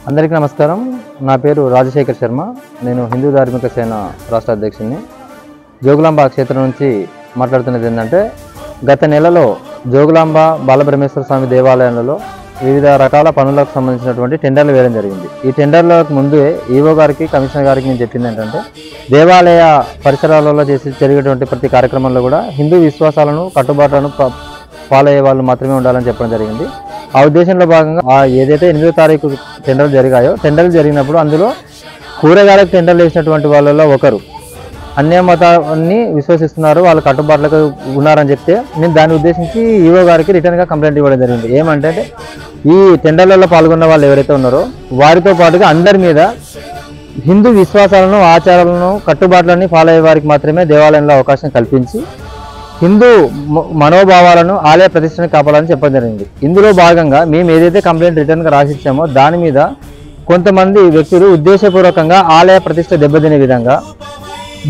అందరికీ నమస్కారం. నా పేరు రాజశేఖర్ శర్మ. నేను హిందూ ధార్మిక సేన రాష్ట్ర అధ్యక్షుడిని. జోగులాంబ క్షేత్రం నుంచి మాట్లాడుతున్నది ఏంటంటే, గత నెలలో జోగులాంబ బాలబ్రహ్మేశ్వర స్వామి దేవాలయంలో వివిధ రకాల పనులకు సంబంధించినటువంటి టెండర్లు వేయడం జరిగింది. ఈ టెండర్లకు ముందే ఈవో గారికి, కమిషనర్ గారికి నేను చెప్పింది ఏంటంటే, దేవాలయ పరిసరాలలో జరిగేటువంటి ప్రతి కార్యక్రమంలో కూడా హిందూ విశ్వాసాలను, కట్టుబాట్లను ఫాలో అయ్యే వాళ్ళు మాత్రమే ఉండాలని చెప్పడం జరిగింది. ఆ ఉద్దేశంలో భాగంగా ఏదైతే 8వ తారీఖు టెండర్లు జరిగాయో, టెండర్లు జరిగినప్పుడు అందులో కూరగాయలకు టెండర్లు వేసినటువంటి వాళ్ళలో ఒకరు అన్య మతాన్ని విశ్వసిస్తున్నారు, వాళ్ళు కట్టుబాట్లకు ఉన్నారని చెప్తే నేను దాన్ని ఉద్దేశించి ఈవో గారికి రిటర్న్గా కంప్లైంట్ ఇవ్వడం జరిగింది. ఏమంటే, ఈ టెండర్లలో పాల్గొన్న వాళ్ళు ఎవరైతే ఉన్నారో వారితో పాటుగా అందరి మీద హిందూ విశ్వాసాలను, ఆచారాలను, కట్టుబాట్లని ఫాలో అయ్యే వారికి మాత్రమే దేవాలయంలో అవకాశం కల్పించి హిందూ మనోభావాలను, ఆలయ ప్రతిష్టను కాపాడాలని చెప్పడం జరిగింది. ఇందులో భాగంగా మేము ఏదైతే కంప్లైంట్ రిటర్న్గా రాసిచ్చామో దాని మీద కొంతమంది వ్యక్తులు ఉద్దేశపూర్వకంగా ఆలయ ప్రతిష్ట దెబ్బతినే విధంగా,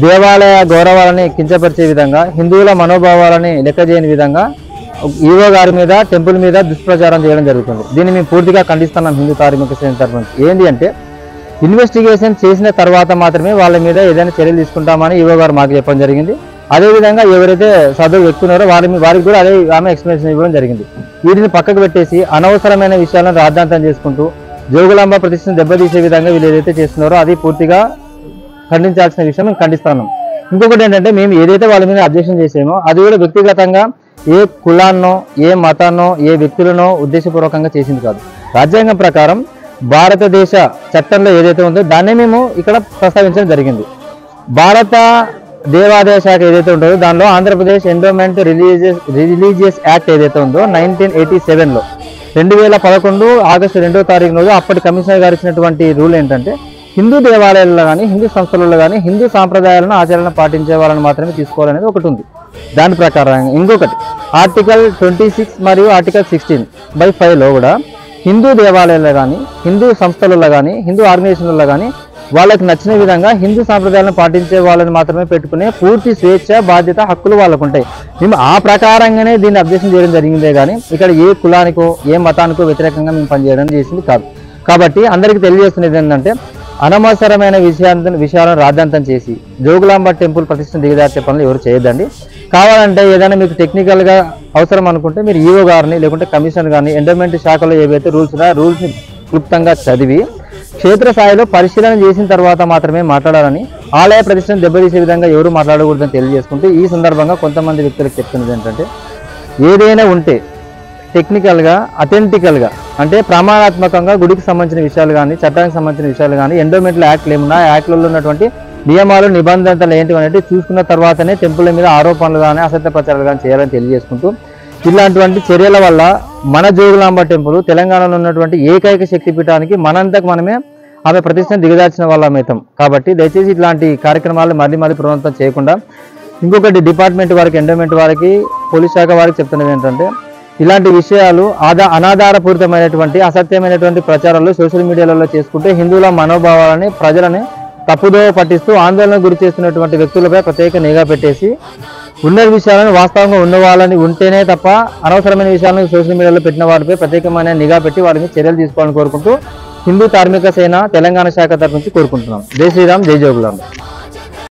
దేవాలయ గౌరవాలని కించపరిచే విధంగా, హిందువుల మనోభావాలని లెక్క చేయని విధంగా ఈవో గారి మీద, టెంపుల్ మీద దుష్ప్రచారం చేయడం జరుగుతుంది. దీన్ని మేము పూర్తిగా ఖండిస్తున్నాం హిందూ ధార్మిక సేన తరఫు నుంచి. ఏంటి అంటే, ఇన్వెస్టిగేషన్ చేసిన తర్వాత మాత్రమే వాళ్ళ మీద ఏదైనా చర్యలు తీసుకుంటామని ఈవో గారు మాకు చెప్పడం జరిగింది. అదేవిధంగా ఎవరైతే చదువు వ్యక్తున్నారో వారికి కూడా అదే ఆమె ఎక్స్ప్లెనేషన్ ఇవ్వడం జరిగింది. వీటిని పక్కకు పెట్టేసి అనవసరమైన విషయాలను రాద్ధాంతం చేసుకుంటూ జోగులాంబ ప్రతిష్టను దెబ్బతీసే విధంగా వీళ్ళు ఏదైతే చేస్తున్నారో అది పూర్తిగా ఖండించాల్సిన విషయం మేము ఖండిస్తున్నాం. ఇంకొకటి ఏంటంటే, మేము ఏదైతే వాళ్ళ మీద అబ్జెక్షన్ చేసామో అది కూడా వ్యక్తిగతంగా ఏ కులాన్నో, ఏ మతాన్నో, ఏ వ్యక్తులనో ఉద్దేశపూర్వకంగా చేసింది కాదు. రాజ్యాంగం ప్రకారం భారతదేశ చట్టంలో ఏదైతే ఉందో దాన్నే మేము ఇక్కడ ప్రస్తావించడం జరిగింది. భారత దేవాదాయ శాఖ ఏదైతే ఉంటుందో దానిలో ఆంధ్రప్రదేశ్ ఎండోమెంట్ రిలీజియస్ యాక్ట్ ఏదైతే ఉందో 1987లో 2011 ఆగస్టు 2వ తారీఖు రోజు అప్పటి కమిషనర్ గారు ఇచ్చినటువంటి రూల్ ఏంటంటే, హిందూ దేవాలయాల్లో కానీ, హిందూ సంస్థలలో కానీ హిందూ సాంప్రదాయాలను, ఆచరణ పాటించే వాళ్ళని మాత్రమే తీసుకోవాలనేది ఒకటి ఉంది. దాని ప్రకారం ఇంకొకటి ఆర్టికల్ 26 మరియు ఆర్టికల్ 16/5లో కూడా హిందూ దేవాలయాల్లో కానీ, హిందూ సంస్థలలో కానీ, హిందూ ఆర్గనైజేషన్లలో కానీ వాళ్ళకి నచ్చిన విధంగా హిందూ సాంప్రదాయాలను పాటించే వాళ్ళని మాత్రమే పెట్టుకునే పూర్తి స్వేచ్ఛ, బాధ్యత, హక్కులు వాళ్ళకు ఉంటాయి. మేము ఆ ప్రకారంగానే దీన్ని అబ్జెక్షన్ చేయడం జరిగిందే కానీ ఇక్కడ ఏ కులానికో, ఏ మతానికో వ్యతిరేకంగా మేము పనిచేయడం చేసింది కాదు. కాబట్టి అందరికీ తెలియజేస్తున్నది ఏంటంటే, అనవసరమైన విషయాలను రాద్ధాంతం చేసి జోగులాంబ టెంపుల్ ప్రతిష్టను దిగజార్చే పనులు ఎవరు చేయొద్దండి. కావాలంటే ఏదైనా మీకు టెక్నికల్గా అవసరం అనుకుంటే మీరు ఈవో గారిని, లేకుంటే కమిషనర్ గారిని, ఎండోమెంట్ శాఖలో ఏవైతే రూల్స్ ఉన్నాయో రూల్స్ని క్లుప్తంగా చదివి క్షేత్రస్థాయిలో పరిశీలన చేసిన తర్వాత మాత్రమే మాట్లాడాలని, ఆలయ ప్రతిష్టను దెబ్బతీసే విధంగా ఎవరు మాట్లాడకూడదని తెలియజేసుకుంటూ ఈ సందర్భంగా కొంతమంది వ్యక్తులకు చెప్తున్నది ఏంటంటే, ఏదైనా ఉంటే టెక్నికల్గా, అథెంటికల్గా అంటే ప్రమాణాత్మకంగా గుడికి సంబంధించిన విషయాలు కానీ, చట్టానికి సంబంధించిన విషయాలు కానీ, ఎండోమెంట్లో యాక్ట్లు ఏమున్నా యాక్ట్లలో ఉన్నటువంటి నియమాలు, నిబంధనలు ఏంటివి అనేది చూసుకున్న తర్వాతనే టెంపుల్ మీద ఆరోపణలు కానీ, అసత్య ప్రచారాలు కానీ చేయాలని తెలియజేసుకుంటూ, ఇలాంటి చర్యల వల్ల మన జోగులాంబ టెంపుల్ తెలంగాణలో ఉన్నటువంటి ఏకైక శక్తిపీఠానికి మనంతకు మనమే ఆమె ప్రతిష్టను దిగజార్చిన వాళ్ళమవుతాం. కాబట్టి దయచేసి ఇట్లాంటి కార్యక్రమాలు మళ్ళీ పునరావృతం చేయకుండా, ఇంకొకటి డిపార్ట్మెంట్ వారికి, ఎండోమెంట్ వారికి, పోలీస్ శాఖ వారికి చెప్తున్నది ఏంటంటే, ఇలాంటి విషయాలు అనాధారపూరితమైనటువంటి, అసత్యమైనటువంటి ప్రచారాలు సోషల్ మీడియాలలో చేసుకుంటే హిందువుల మనోభావాలని, ప్రజలని తప్పుదోవ పట్టిస్తూ ఆందోళన గురి చేస్తున్నటువంటి వ్యక్తులపై ప్రత్యేక నిఘా పెట్టేసి ఉన్న విషయాలను వాస్తవంగా ఉన్న వాళ్ళని ఉంటేనే తప్ప అనవసరమైన విషయాలను సోషల్ మీడియాలో పెట్టిన వారిపై ప్రత్యేకమైన నిఘా పెట్టి వారిని చర్యలు తీసుకోవాలని కోరుకుంటూ హిందూ ధార్మిక సేన తెలంగాణ శాఖ తరఫు నుంచి కోరుకుంటున్నాం. జై శ్రీరామ్, జై జోగులాంబ.